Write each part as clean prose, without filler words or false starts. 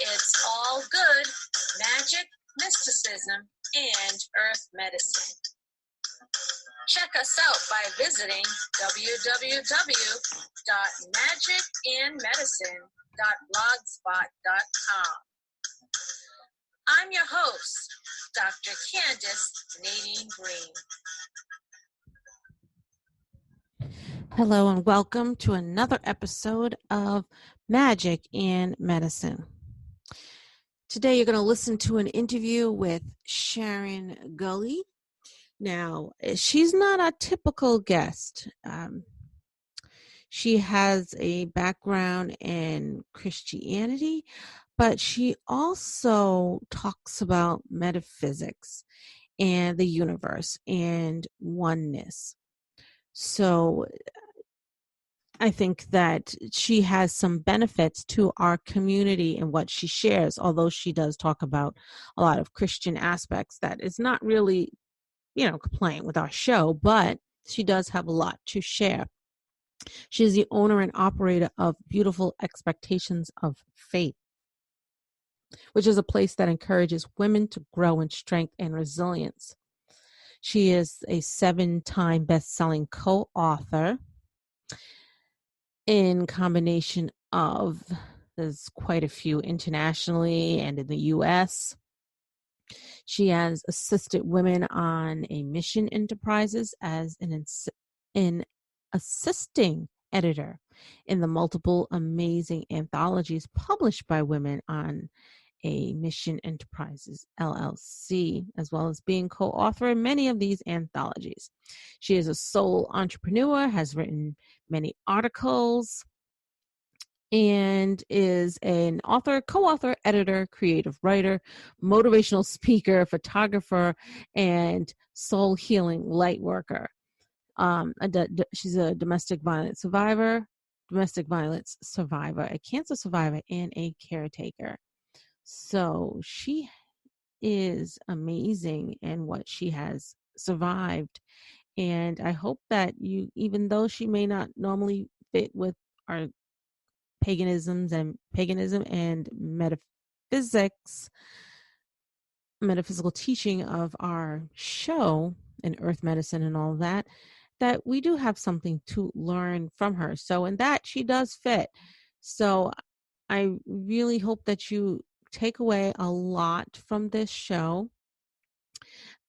It's all good, magic, mysticism, and earth medicine. Check us out by visiting www.magicandmedicine.blogspot.com. I'm your host, Dr. Candace Nadine Green. Hello and welcome to another episode of Magic and Medicine. Today you're going to listen to an interview with Sharon Gulley. Now, she's not a typical guest. She has a background in Christianity, but she also talks about metaphysics and the universe and oneness. So I think that she has some benefits to our community in what she shares, although she does talk about a lot of Christian aspects that is not really, playing with our show, but she does have a lot to share. She is the owner and operator of Beautiful Expectations of Faith, which is a place that encourages women to grow in strength and resilience. She is a 7-time best-selling co-author. In combination of, there's quite a few internationally and in the U.S. She has assisted women on a mission enterprises as an assisting editor in the multiple amazing anthologies published by women on a Mission Enterprises LLC, as well as being co-author in many of these anthologies. She is a sole entrepreneur, has written many articles, and is an author, co-author, editor, creative writer, motivational speaker, photographer, and soul healing light worker. She's a domestic violence survivor, a cancer survivor, and a caretaker. So she is amazing in what she has survived. And I hope that you, even though she may not normally fit with our paganism and metaphysical teaching of our show and earth medicine and all that we do have something to learn from her. So in that, she does fit. So I really hope that you take away a lot from this show.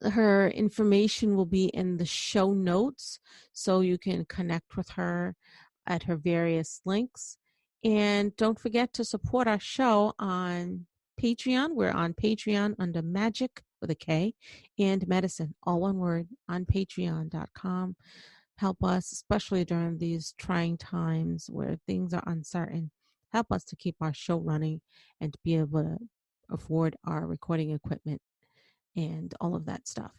Her information will be in the show notes, so you can connect with her at her various links. And don't forget to support our show on Patreon. We're on Patreon under Magic with a K and Medicine, all one word, on patreon.com. Help us, especially during these trying times where things are uncertain. Help us to keep our show running and to be able to afford our recording equipment and all of that stuff.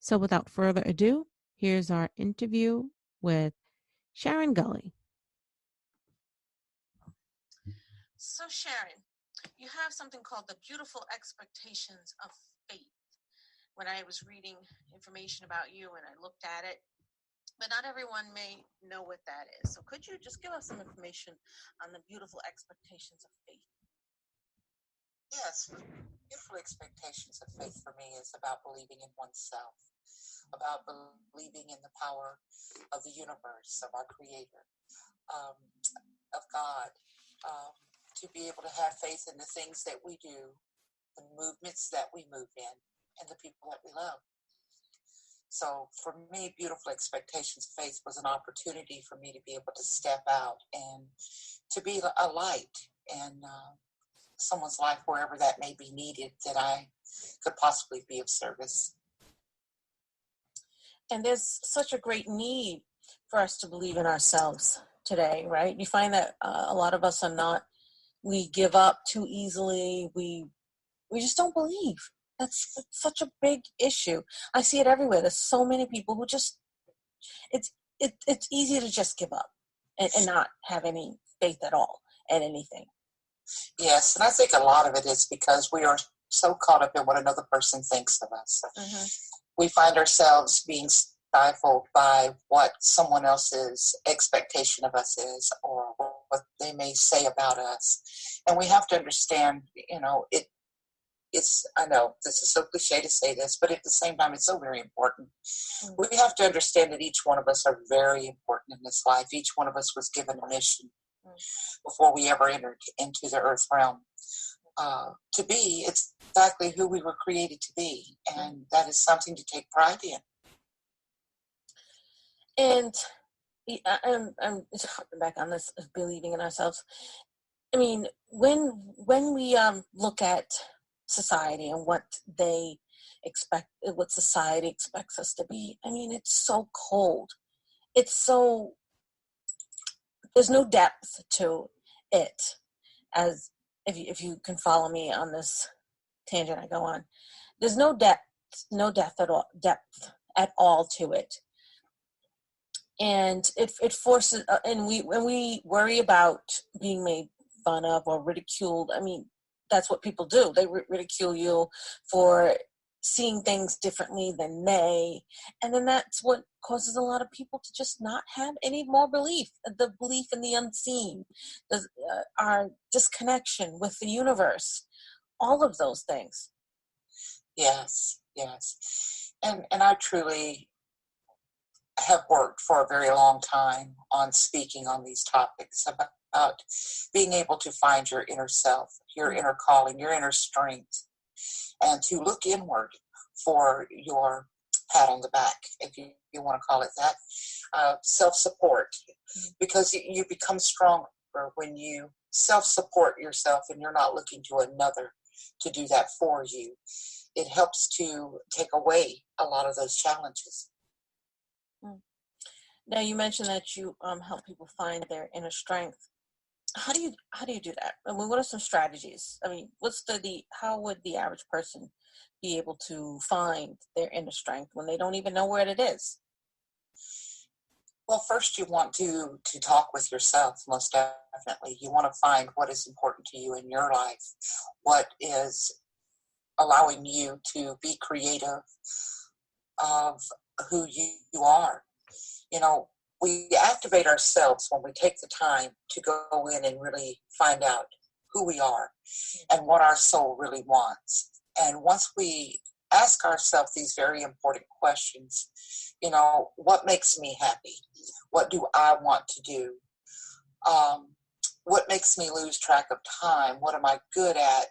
So without further ado, here's our interview with Sharon Gulley. So Sharon, you have something called the Beautiful Expectations of Faith. When I was reading information about you and I looked at it, but not everyone may know what that is. So could you just give us some information on the Beautiful Expectations of Faith? Yes, Beautiful Expectations of Faith for me is about believing in oneself, about believing in the power of the universe, of our Creator, of God, to be able to have faith in the things that we do, the movements that we move in, and the people that we love. So for me, Beautiful Expectations of Faith was an opportunity for me to be able to step out and to be a light in someone's life, wherever that may be needed, that I could possibly be of service. And there's such a great need for us to believe in ourselves today, right? You find that a lot of us are not, we give up too easily. We just don't believe. That's such a big issue. I see it everywhere. There's so many people who just, it's easy to just give up and not have any faith at all in anything. Yes, and I think a lot of it is because we are so caught up in what another person thinks of us. Mm-hmm. We find ourselves being stifled by what someone else's expectation of us is, or what they may say about us. And we have to understand, I know this is so cliche to say this, but at the same time, it's so very important. We have to understand that each one of us are very important in this life. Each one of us was given a mission before we ever entered into the earth realm. To be exactly who we were created to be, and that is something to take pride in. And I'm hopping back on this of believing in ourselves. I mean, when we look at society and what they expect, what society expects us to be, I mean, it's so cold. It's so, there's no depth to it. As if you can follow me on this tangent I go on, there's no depth at all to it. And it forces, and when we worry about being made fun of or ridiculed, I mean, that's what people do. They ridicule you for seeing things differently than they. And then that's what causes a lot of people to just not have any more belief, the belief in the unseen, our disconnection with the universe, all of those things. Yes. And I truly have worked for a very long time on speaking on these topics about being able to find your inner self, your inner calling, your inner strength, and to look inward for your pat on the back, if you want to call it that, self-support, because you become stronger when you self-support yourself and you're not looking to another to do that for you. It helps to take away a lot of those challenges. Now, you mentioned that you help people find their inner strength. How do you do that? I mean, what are some strategies? I mean, how would the average person be able to find their inner strength when they don't even know where it is? Well, first you want to talk with yourself, most definitely. You want to find what is important to you in your life, what is allowing you to be creative of who you are. We activate ourselves when we take the time to go in and really find out who we are and what our soul really wants. And once we ask ourselves these very important questions, what makes me happy? What do I want to do? What makes me lose track of time? What am I good at?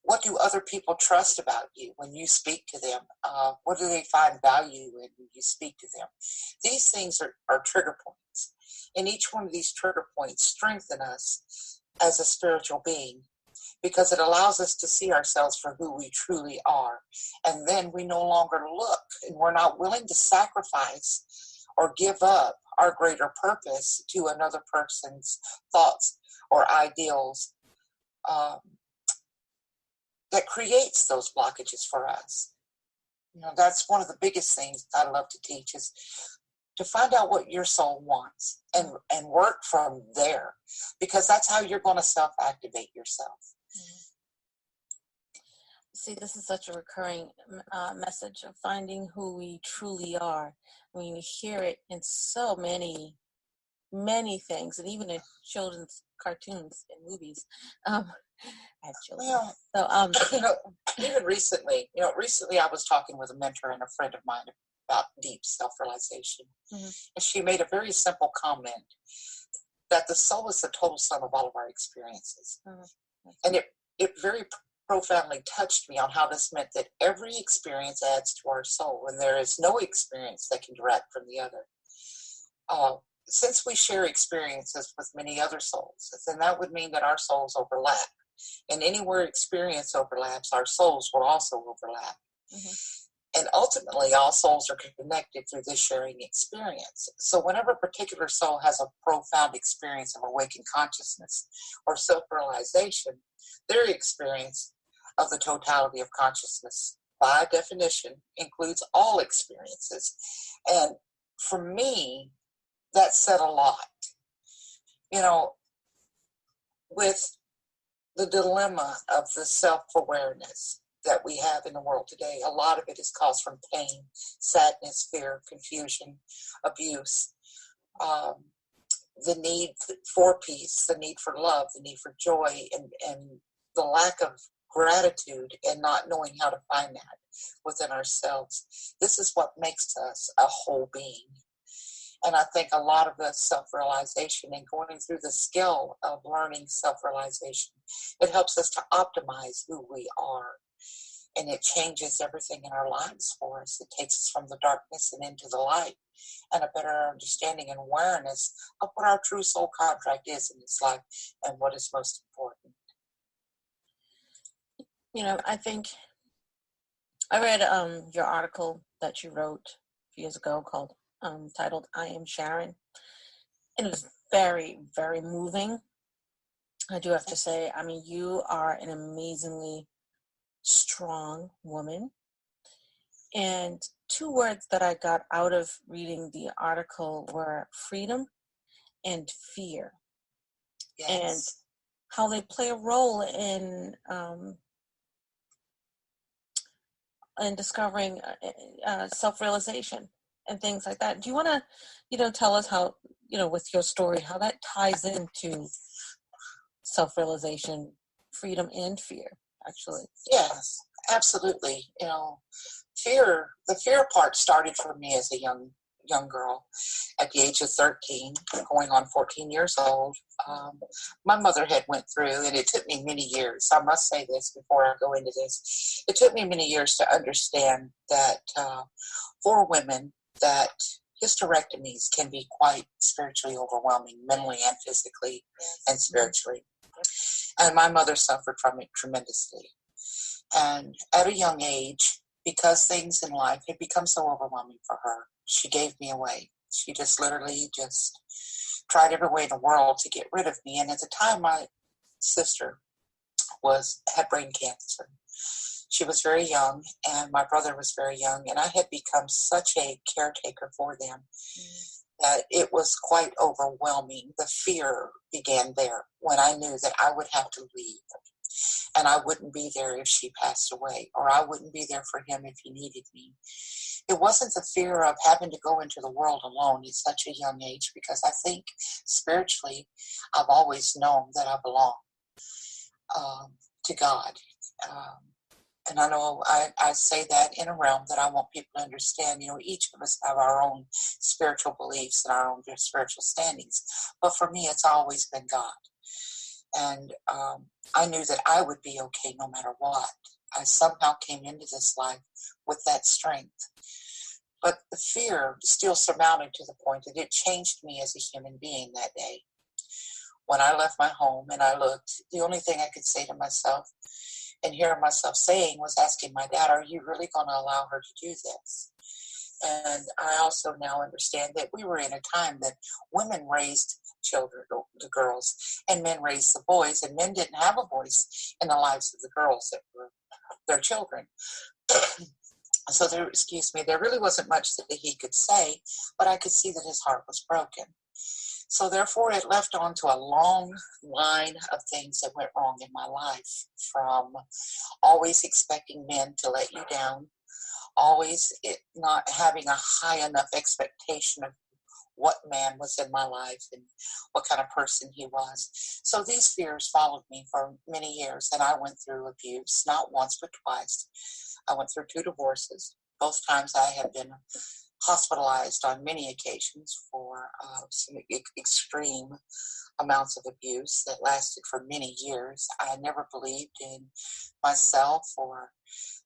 What do other people trust about you when you speak to them? What do they find value in when you speak to them? These things are trigger points. And each one of these trigger points strengthen us as a spiritual being because it allows us to see ourselves for who we truly are. And then we no longer look and we're not willing to sacrifice or give up our greater purpose to another person's thoughts or ideals. That creates those blockages for us. That's one of the biggest things I love to teach is to find out what your soul wants and work from there, because that's how you're going to self-activate yourself. See, this is such a recurring message of finding who we truly are. I mean, we hear it in so many things, and even in children's cartoons and movies. I have children. Well, so, even recently I was talking with a mentor and a friend of mine about deep self-realization. And she made a very simple comment that the soul is the total sum of all of our experiences. And it very profoundly touched me on how this meant that every experience adds to our soul, and there is no experience that can detract from the other. Since we share experiences with many other souls, then that would mean that our souls overlap. And anywhere experience overlaps, our souls will also overlap. And ultimately, all souls are connected through this sharing experience. So whenever a particular soul has a profound experience of awakened consciousness or self-realization, their experience of the totality of consciousness, by definition, includes all experiences. And for me, that said a lot. With the dilemma of the self-awareness that we have in the world today, a lot of it is caused from pain, sadness, fear, confusion, abuse. the need for peace, the need for love, the need for joy, and the lack of gratitude and not knowing how to find that within ourselves. This is what makes us a whole being. And I think a lot of the self-realization and going through the skill of learning self-realization, it helps us to optimize who we are. And it changes everything in our lives for us. It takes us from the darkness and into the light, and a better understanding and awareness of what our true soul contract is in this life and what is most important. You know, I think I read your article that you wrote a few years ago called titled "I Am Sharon," and it was very, very moving. I do have to say, I mean, you are an amazingly strong woman. And two words that I got out of reading the article were freedom and fear. Yes. And how they play a role in discovering self-realization and things like that. Do you want to, tell us how, with your story, how that ties into self-realization, freedom, and fear, actually? Yes, absolutely. The fear part started for me as a young girl at the age of 13, going on 14 years old. My mother had went through, and it took me many years. I must say this before I go into this. It took me many years to understand that for women, that hysterectomies can be quite spiritually overwhelming, mentally and physically and spiritually. And my mother suffered from it tremendously. And at a young age, because things in life had become so overwhelming for her, she gave me away. She just literally just tried every way in the world to get rid of me. And at the time, my sister had brain cancer. She was very young, and my brother was very young, and I had become such a caretaker for them that it was quite overwhelming. The fear began there when I knew that I would have to leave, and I wouldn't be there if she passed away, or I wouldn't be there for him if he needed me. It wasn't the fear of having to go into the world alone at such a young age, because I think spiritually I've always known that I belong to God. And I know I say that in a realm that I want people to understand, each of us have our own spiritual beliefs and our own spiritual standings. But for me, it's always been God. And I knew that I would be okay no matter what. I somehow came into this life with that strength. But the fear still surmounted to the point that it changed me as a human being that day. When I left my home and I looked, the only thing I could say to myself and hear myself saying was asking my dad, are you really going to allow her to do this? And I also now understand that we were in a time that women raised children, the girls, and men raised the boys, and men didn't have a voice in the lives of the girls that were their children. So there really wasn't much that he could say, but I could see that his heart was broken. So therefore, it left onto a long line of things that went wrong in my life, from always expecting men to let you down, always not having a high enough expectation of what man was in my life and what kind of person he was. So these fears followed me for many years, and I went through abuse, not once but twice. I went through 2 divorces. Both times I have been hospitalized on many occasions for some extreme amounts of abuse that lasted for many years. I never believed in myself, or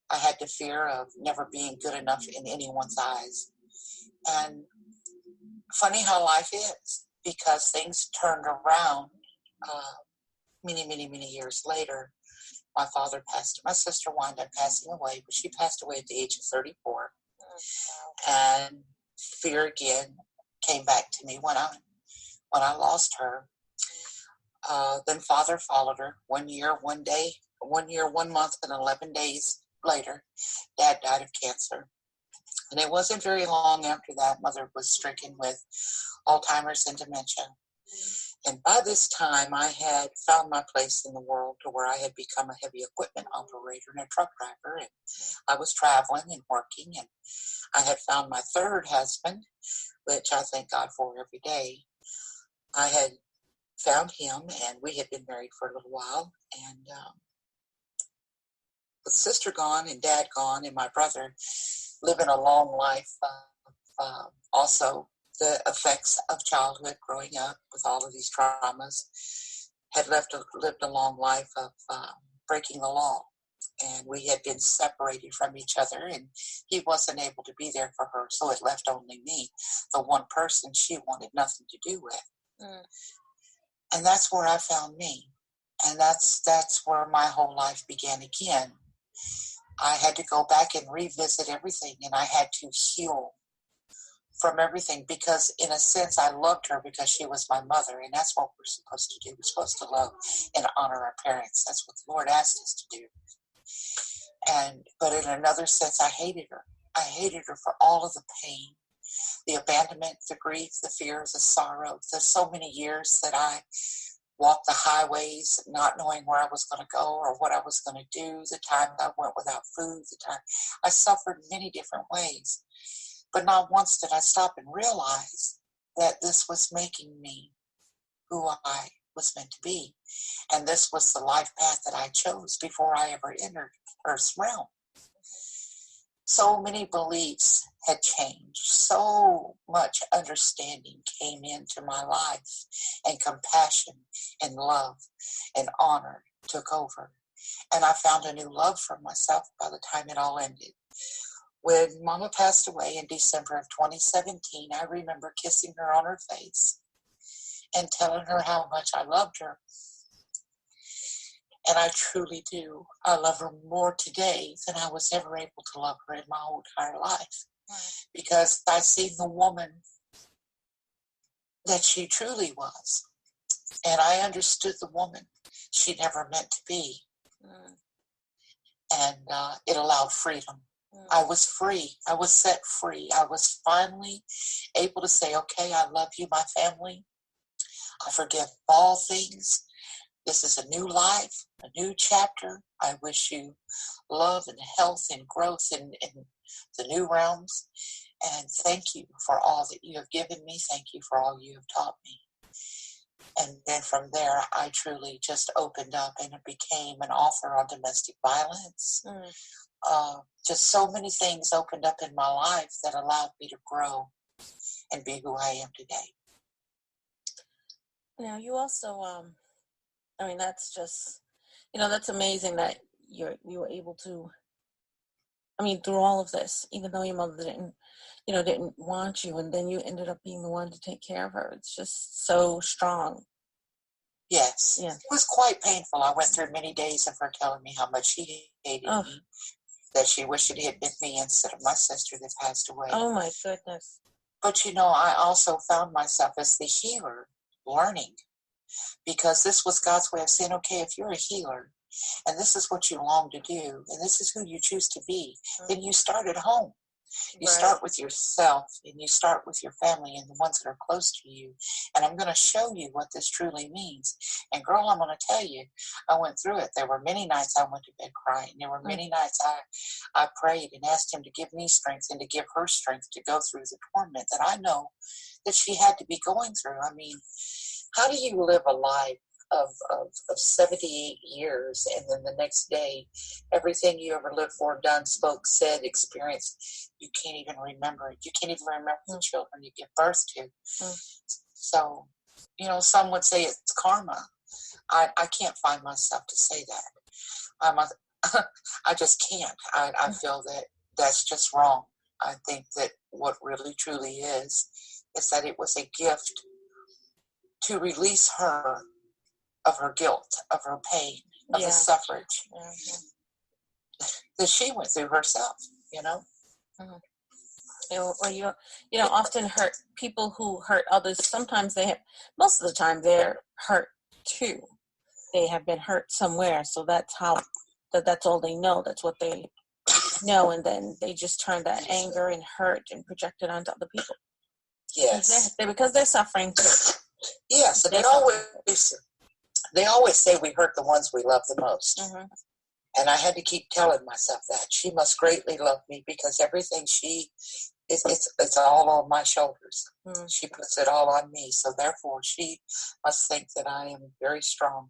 I had the fear of never being good enough in anyone's eyes. And funny how life is, because things turned around many, many, many years later. My sister wound up passing away, but she passed away at the age of 34. And fear again came back to me when I lost her. Then father followed her 1 year, 1 day, 1 year, 1 month, and 11 days later, dad died of cancer. And it wasn't very long after that, mother was stricken with Alzheimer's and dementia. And by this time, I had found my place in the world, to where I had become a heavy equipment operator and a truck driver. And I was traveling and working, and I had found my third husband, which I thank God for every day. I had found him, and we had been married for a little while, and with sister gone and dad gone and my brother living a long life, also the effects of childhood growing up with all of these traumas, had lived a long life of breaking the law. And we had been separated from each other, and he wasn't able to be there for her, so it left only me, the one person she wanted nothing to do with. Mm. And that's where I found me. And that's where my whole life began again. I had to go back and revisit everything, and I had to heal from everything, because in a sense I loved her because she was my mother, and that's what we're supposed to do. We're supposed to love and honor our parents. That's what the Lord asked us to do. But in another sense, I hated her. I hated her for all of the pain, the abandonment, the grief, the fears, the sorrow. There's so many years that I walked the highways not knowing where I was going to go or what I was going to do, the time I went without food, the time I suffered in many different ways. But not once did I stop and realize that this was making me who I was meant to be. And this was the life path that I chose before I ever entered Earth's realm. So many beliefs had changed. So much understanding came into my life, and compassion and love and honor took over. And I found a new love for myself by the time it all ended. When Mama passed away in December of 2017, I remember kissing her on her face and telling her how much I loved her. And I truly do. I love her more today than I was ever able to love her in my whole entire life. Because I seen the woman that she truly was. And I understood the woman she never meant to be. And it allowed freedom. I was free. I was set free. I was finally able to say, okay, I love you, my family. I forgive all things. This is a new life, a new chapter. I wish you love and health and growth in the new realms. And thank you for all that you have given me. Thank you for all you have taught me. And then from there, I truly just opened up and became an author on domestic violence. Just so many things opened up in my life that allowed me to grow and be who I am today. Now, you also, I mean, that's just, that's amazing that you were able to, I mean, through all of this, even though your mother didn't want you, and then you ended up being the one to take care of her. It's just so strong. Yes. Yeah. It was quite painful. I went through many days of her telling me how much she hated me, that she wished it had been me instead of my sister that passed away. Oh, my goodness. But, I also found myself as the healer learning, because this was God's way of saying, okay, if you're a healer and this is what you long to do and this is who you choose to be, then you start at home. You start with yourself, and you start with your family and the ones that are close to you. And I'm going to show you what this truly means. And girl, I'm going to tell you, I went through it. There were many nights I went to bed crying. There were many nights I prayed and asked him to give me strength and to give her strength to go through the torment that I know that she had to be going through. I mean, how do you live a life of 78 years, and then the next day, everything you ever lived for, done, spoke, said, experienced, you can't even remember it. You can't even remember the children you give birth to. So, some would say it's karma. I can't find myself to say that. I just can't. I feel that that's just wrong. I think that what really truly is that it was a gift to release her of her guilt, of her pain, of the suffrage that she went through herself, Often hurt people who hurt others. Sometimes most of the time they're hurt too. They have been hurt somewhere, so that's that's all they know. That's what they know, and then they just turn that anger and hurt and project it onto other people. Yes, because they're suffering too. Yes, and they always say we hurt the ones we love the most. And I had to keep telling myself that. She must greatly love me because everything she it's all on my shoulders. Mm. She puts it all on me. So therefore, she must think that I am very strong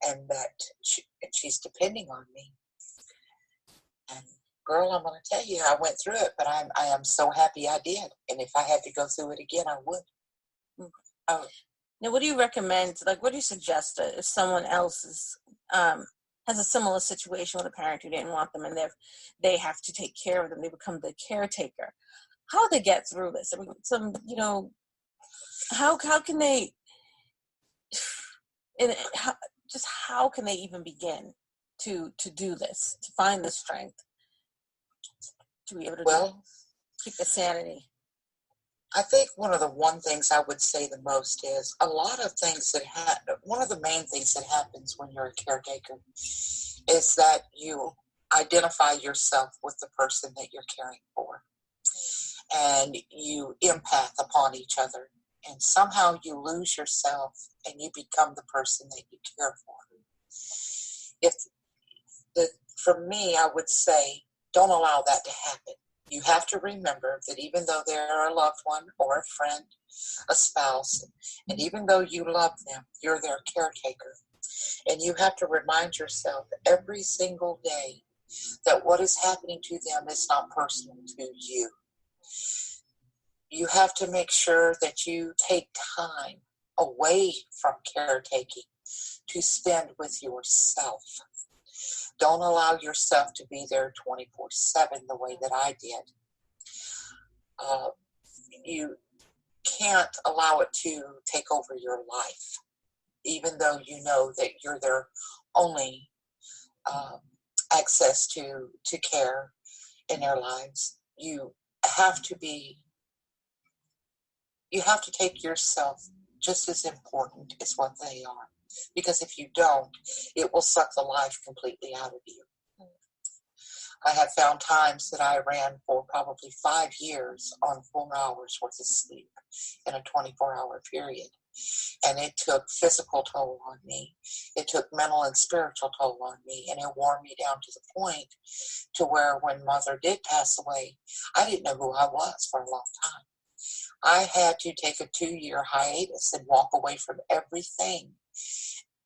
and that she's depending on me. And girl, I'm going to tell you, I went through it, but I am so happy I did. And if I had to go through it again, I would. I would. Now, what do you recommend? Like, what do you suggest if someone else is has a similar situation with a parent who didn't want them, and they have to take care of them? They become the caretaker. How do they get through this? I mean, how can they? How can they even begin to do this? To find the strength to be able to keep the sanity. I think one of the things I would say the most is a lot of things one of the main things that happens when you're a caretaker is that you identify yourself with the person that you're caring for. And you empath upon each other. And somehow you lose yourself and you become the person that you care for. For me, I would say, don't allow that to happen. You have to remember that even though they're a loved one or a friend, a spouse, and even though you love them, you're their caretaker. And you have to remind yourself every single day that what is happening to them is not personal to you. You have to make sure that you take time away from caretaking to spend with yourself. Don't allow yourself to be there 24/7 the way that I did. You can't allow it to take over your life, even though you know that you're their only access to care in their lives. You have to take yourself just as important as what they are. Because if you don't, it will suck the life completely out of you. I have found times that I ran for probably 5 years on 4 hours worth of sleep in a 24-hour period. And it took physical toll on me. It took mental and spiritual toll on me. And it wore me down to the point to where when Mother did pass away, I didn't know who I was for a long time. I had to take a 2-year hiatus and walk away from everything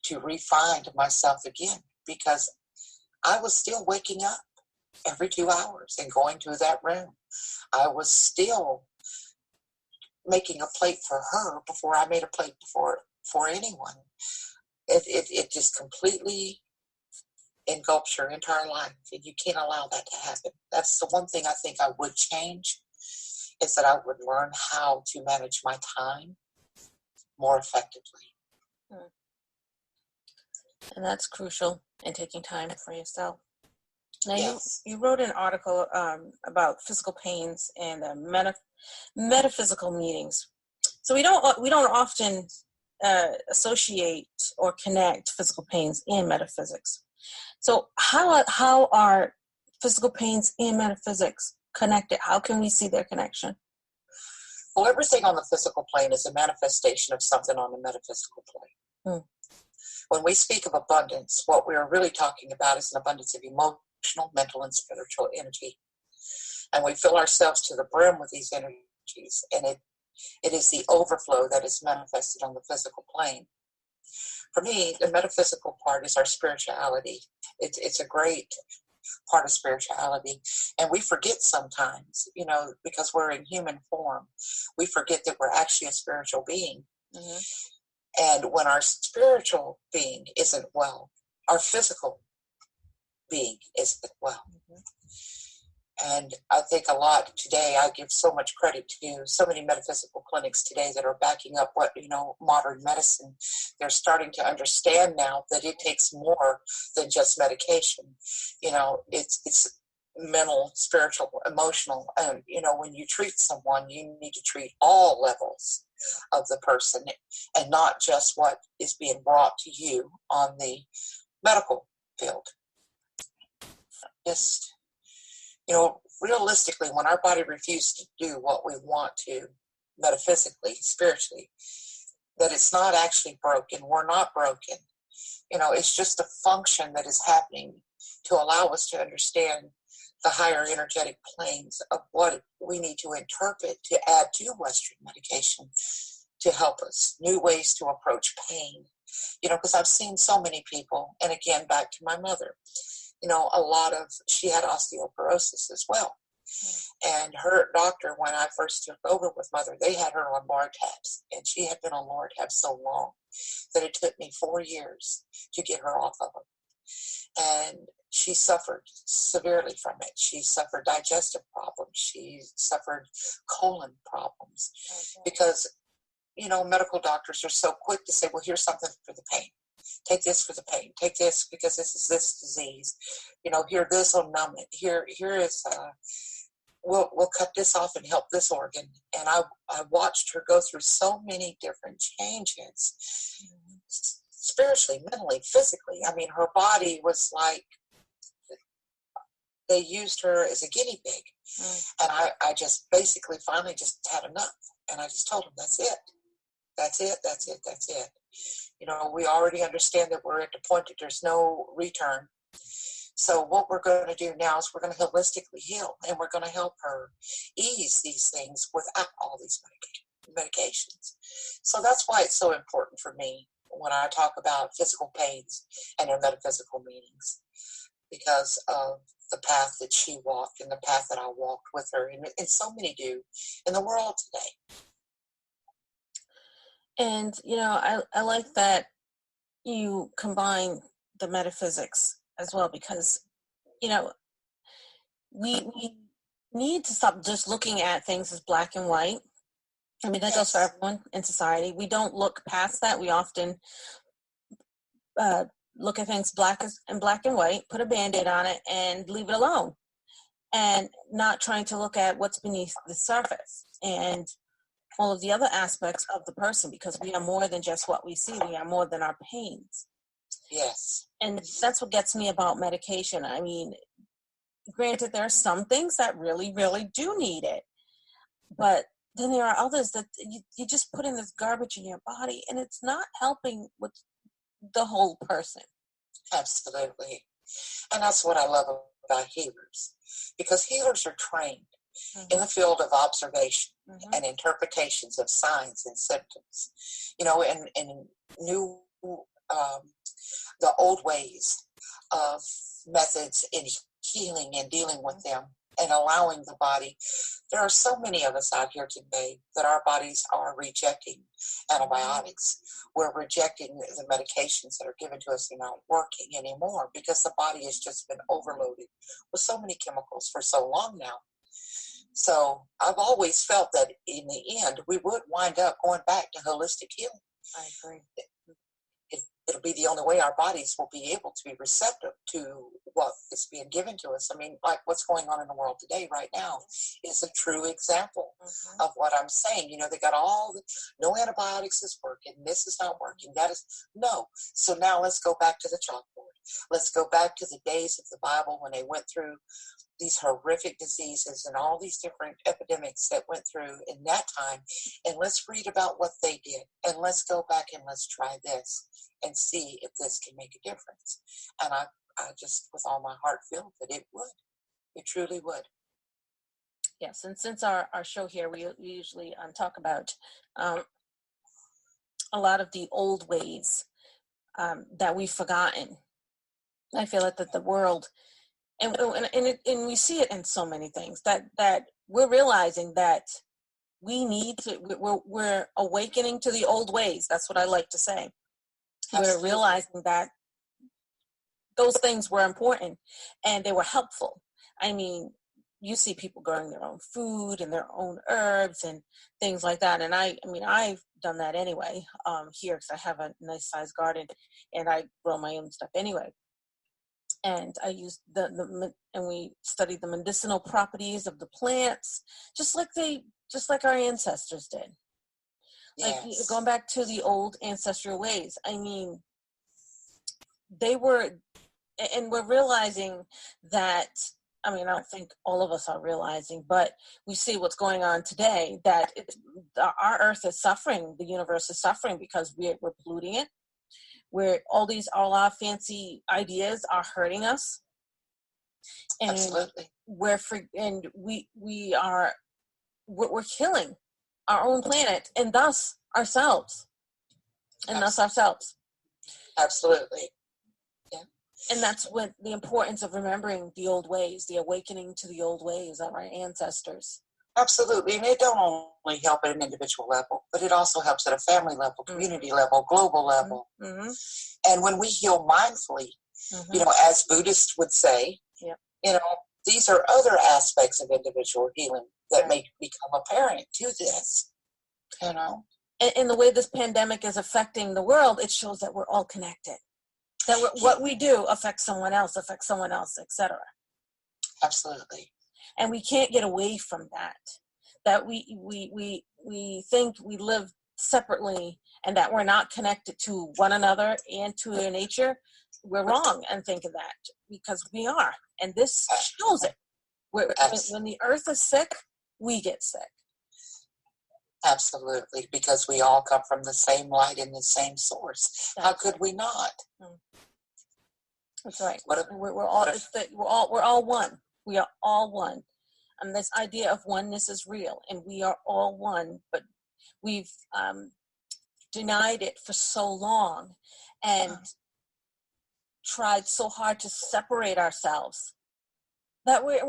to re-find myself again, because I was still waking up every 2 hours and going to that room. I was still making a plate for her before I made a plate for anyone. It just completely engulfs your entire life, and you can't allow that to happen. That's the one thing I think I would change, is that I would learn how to manage my time more effectively. And that's crucial in taking time for yourself. Now, yes. you wrote an article about physical pains and metaphysical meetings. So we don't often associate or connect physical pains and metaphysics. So how are physical pains and metaphysics connected? How can we see their connection? Well, everything on the physical plane is a manifestation of something on the metaphysical plane. When we speak of abundance, what we're really talking about is an abundance of emotional, mental, and spiritual energy. And we fill ourselves to the brim with these energies, and it is the overflow that is manifested on the physical plane. For me, the metaphysical part is our spirituality. It's a great part of spirituality. And we forget sometimes, because we're in human form, we forget that we're actually a spiritual being. Mm-hmm. And when our spiritual being isn't well, our physical being isn't well. Mm-hmm. And I think a lot today, I give so much credit to so many metaphysical clinics today that are backing up what, modern medicine. They're starting to understand now that it takes more than just medication. It's mental, spiritual, emotional. And, when you treat someone, you need to treat all levels of the person and not just what is being brought to you on the medical field. Just, realistically, when our body refuses to do what we want to metaphysically, spiritually, that it's not actually broken. We're not broken. It's just a function that is happening to allow us to understand the higher energetic planes of what we need to interpret to add to Western medication to help us, new ways to approach pain. Because I've seen so many people, and again, back to my mother, she had osteoporosis as well. And her doctor, when I first took over with Mother, they had her on Lortabs, and she had been on Lortabs so long that it took me 4 years to get her off of them. And she suffered severely from it. She suffered digestive problems. She suffered colon problems because, medical doctors are so quick to say, well, here's something for the pain. Take this for the pain. Take this because this is this disease. Here, this will numb it. Here is, we'll cut this off and help this organ. And I watched her go through so many different changes, spiritually, mentally, physically. I mean, her body was like, they used her as a guinea pig. And I just basically finally just had enough. And I just told them, that's it. That's it, that's it, that's it. We already understand that we're at the point that there's no return. So what we're going to do now is we're going to holistically heal, and we're going to help her ease these things without all these medications. So that's why it's so important for me when I talk about physical pains and their metaphysical meanings, because of the path that she walked and the path that I walked with her, and so many do in the world today. And, I like that you combine the metaphysics as well, because, we need to stop just looking at things as black and white. I mean, that goes for everyone in society. We don't look past that. We often look at things black and white, put a Band-Aid on it, and leave it alone, and not trying to look at what's beneath the surface and all of the other aspects of the person, because we are more than just what we see. We are more than our pains. Yes. And that's what gets me about medication. I mean, granted, there are some things that really, really do need it. But then there are others that you just put in this garbage in your body, and it's not helping with the whole person. Absolutely. And that's what I love about healers, because healers are trained in the field of observation and interpretations of signs and symptoms, and new, the old ways of methods in healing and dealing with them and allowing the body. There are so many of us out here today that our bodies are rejecting antibiotics. We're rejecting the medications that are given to us. They're not working anymore because the body has just been overloaded with so many chemicals for so long now. So I've always felt that in the end, we would wind up going back to holistic healing. I agree. It'll be the only way our bodies will be able to be receptive to what is being given to us. I mean, like what's going on in the world today right now is a true example of what I'm saying. They got no antibiotics is working, this is not working, that is, no. So now let's go back to the chalkboard. Let's go back to the days of the Bible when they went through these horrific diseases and all these different epidemics that went through in that time. And let's read about what they did. And let's go back and let's try this and see if this can make a difference. And I just, with all my heart, feel that it would. It truly would. Yes, and since our show here, we usually talk about a lot of the old ways that we've forgotten. I feel like that the world, and we see it in so many things, that we're realizing that we need to, we're awakening to the old ways. That's what I like to say. Absolutely. We're realizing that those things were important and they were helpful. I mean, you see people growing their own food and their own herbs and things like that. And I mean, I've done that anyway here, because I have a nice sized garden and I grow my own stuff anyway. And I used and we studied the medicinal properties of the plants, just like our ancestors did. Like, going back to the old ancestral ways. I mean, they were, and we're realizing that, I mean, I don't think all of us are realizing, but we see what's going on today, that our earth is suffering, the universe is suffering because we're polluting it. Where all our fancy ideas are hurting us. And Absolutely. we're killing our own planet and thus ourselves. Absolutely. Yeah. And that's what the importance of remembering the old ways, the awakening to the old ways of our ancestors. Absolutely. And it don't only help at an individual level, but it also helps at a family level, community level, global level. Mm-hmm. And when we heal mindfully, as Buddhists would say, these are other aspects of individual healing that may become apparent to this, And the way this pandemic is affecting the world, it shows that we're all connected. That what we do affects someone else, etc. Absolutely. And we can't get away from that. That we think we live separately and that we're not connected to one another and to nature. We're wrong and think of that, because we are. And this shows it. When the earth is sick, we get sick. Absolutely, because we all come from the same light and the same source. How could we not? That's right. We're all one. We are all one. And this idea of oneness is real, and we are all one, but we've denied it for so long and tried so hard to separate ourselves that we're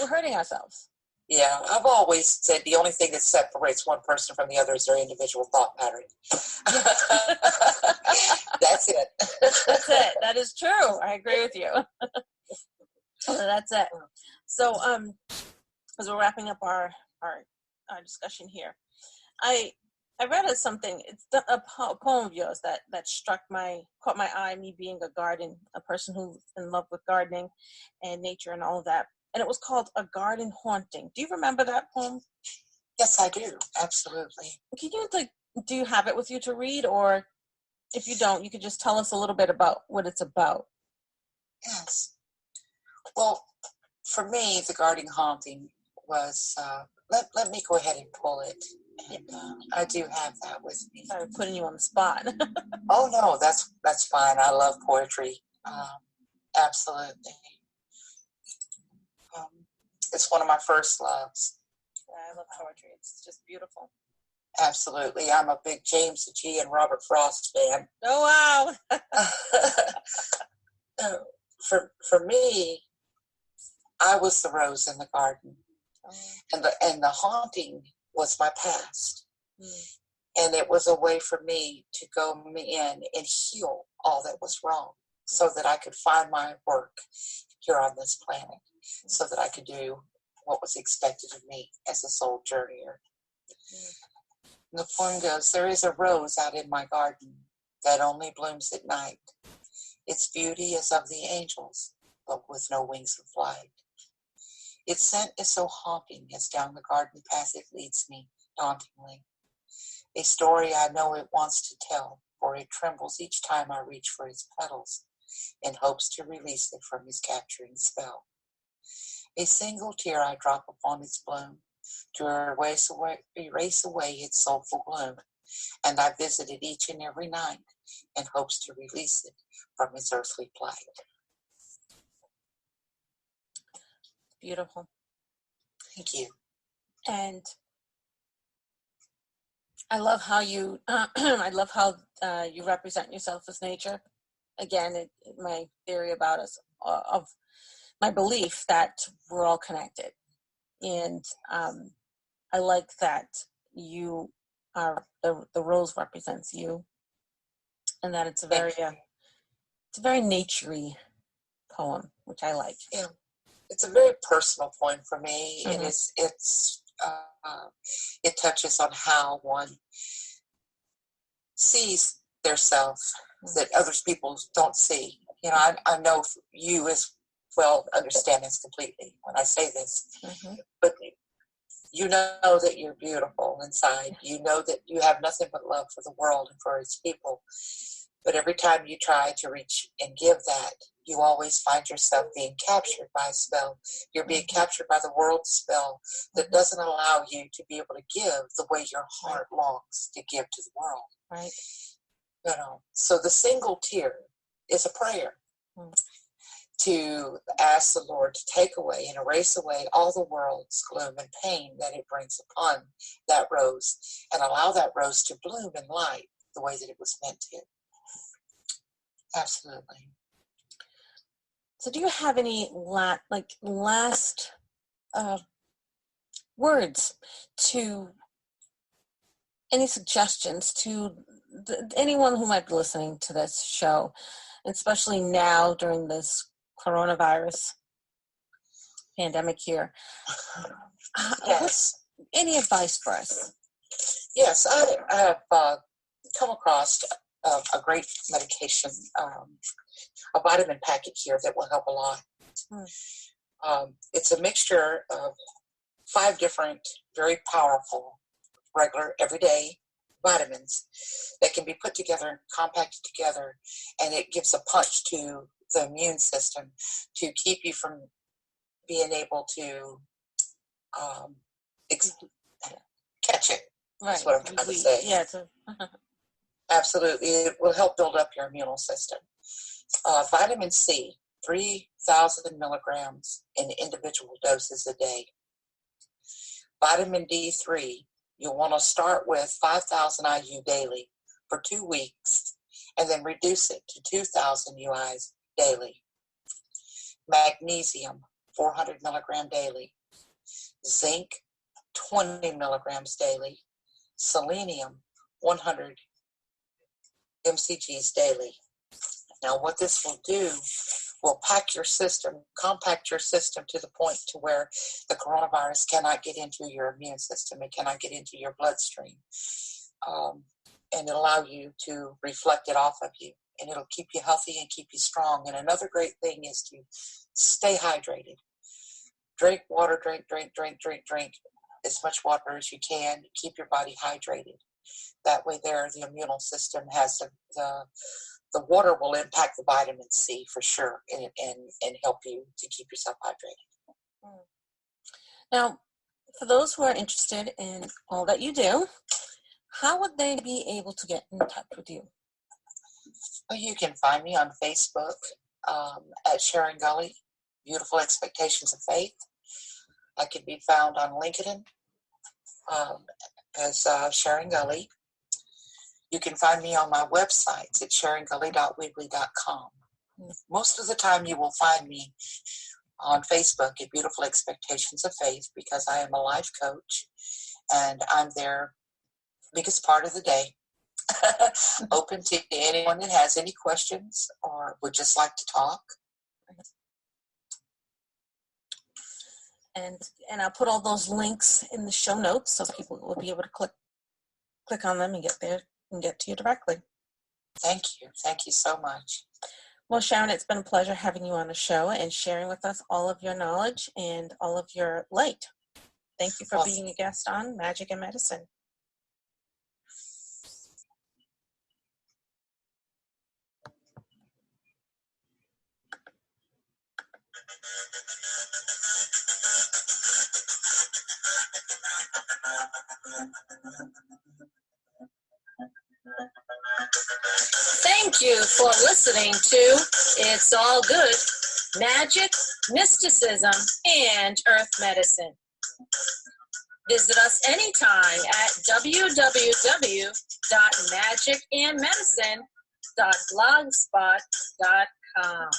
hurting ourselves. Yeah, I've always said the only thing that separates one person from the other is their individual thought pattern. That's it. That's it. That is true. I agree with you. That's it. So, as we're wrapping up our discussion here, I read something. It's a poem of yours that caught my eye. Me being a person who's in love with gardening and nature and all of that. And it was called A Garden Haunting. Do you remember that poem? Yes, I do. Absolutely. Can you, do you have it with you to read? Or if you don't, you could just tell us a little bit about what it's about. Yes. Well, for me, The Garden Haunting was, let me go ahead and pull it. And I do have that with me. Sorry, putting you on the spot. Oh, no, that's fine. I love poetry. Absolutely. It's one of my first loves. Yeah, I love poetry. It's just beautiful. Absolutely. I'm a big James G. and Robert Frost fan. Oh, wow. For me, I was the rose in the garden. And the haunting was my past. And it was a way for me to go in and heal all that was wrong so that I could find my work here on this planet, so that I could do what was expected of me as a soul journeyer. And the poem goes, there is a rose out in my garden that only blooms at night. Its beauty is of the angels, but with no wings of flight. Its scent is so haunting as down the garden path it leads me dauntingly. A story I know it wants to tell, for it trembles each time I reach for its petals in hopes to release it from its capturing spell. A single tear I drop upon its bloom to erase away its soulful gloom, and I visit it each and every night in hopes to release it from its earthly plight. Beautiful. Thank you. And I love how you you represent yourself as nature. Again, my theory about us, of my belief that we're all connected. And I like that you are, the rose represents you, and that it's a very naturey poem, which I like. Yeah. It's a very personal poem for me. Mm-hmm. It touches on how one sees their self that others people don't see. I know you as well understand this completely when I say this, but you know that you're beautiful inside. You know that you have nothing but love for the world and for its people. But every time you try to reach and give that, you always find yourself being captured by a spell. You're being captured by the world's spell that doesn't allow you to be able to give the way your heart longs to give to the world. Right. So the single tear is a prayer. to ask the Lord to take away and erase away all the world's gloom and pain that it brings upon that rose, and allow that rose to bloom in light the way that it was meant to. Absolutely. So do you have any last words to any suggestions to anyone who might be listening to this show, especially now during this coronavirus pandemic here? Yes. Any advice for us? Yes, I have come across a great medication, a vitamin packet here that will help a lot. It's a mixture of 5 different, very powerful, regular, everyday vitamins that can be put together and compacted together, and it gives a punch to the immune system to keep you from being able to catch it. Right. That's what I'm trying to say. Yeah. Absolutely. It will help build up your immune system. Vitamin C, 3,000 milligrams in individual doses a day. Vitamin D3, you'll want to start with 5,000 IU daily for 2 weeks, and then reduce it to 2,000 UIs daily. Magnesium, 400 milligram daily. Zinc, 20 milligrams daily. Selenium, 100 mcgs daily. Now, what this will do will pack your system, compact your system to the point to where the coronavirus cannot get into your immune system. It cannot get into your bloodstream. And it'll allow you to reflect it off of you. And it'll keep you healthy and keep you strong. And another great thing is to stay hydrated. Drink water, drink as much water as you can. Keep your body hydrated. That way there, the immune system has the water will impact the vitamin C for sure, and help you to keep yourself hydrated. Now, for those who are interested in all that you do, how would they be able to get in touch with you? Well, you can find me on Facebook at Sharon Gulley, Beautiful Expectations of Faith. I can be found on LinkedIn as Sharon Gulley. You can find me on my websites at sharongulley.weebly.com. Most of the time you will find me on Facebook at Beautiful Expectations of Faith, because I am a life coach, and I'm there biggest part of the day, open to anyone that has any questions or would just like to talk. And I'll put all those links in the show notes so people will be able to click on them and get there and get to you directly. Thank you so much. Well, Sharon, it's been a pleasure having you on the show and sharing with us all of your knowledge and all of your light. Thank you for being a guest on Magic and Medicine. Thank you for listening to It's All Good, Magic, Mysticism, and Earth Medicine. Visit us anytime at www.magicandmedicine.blogspot.com.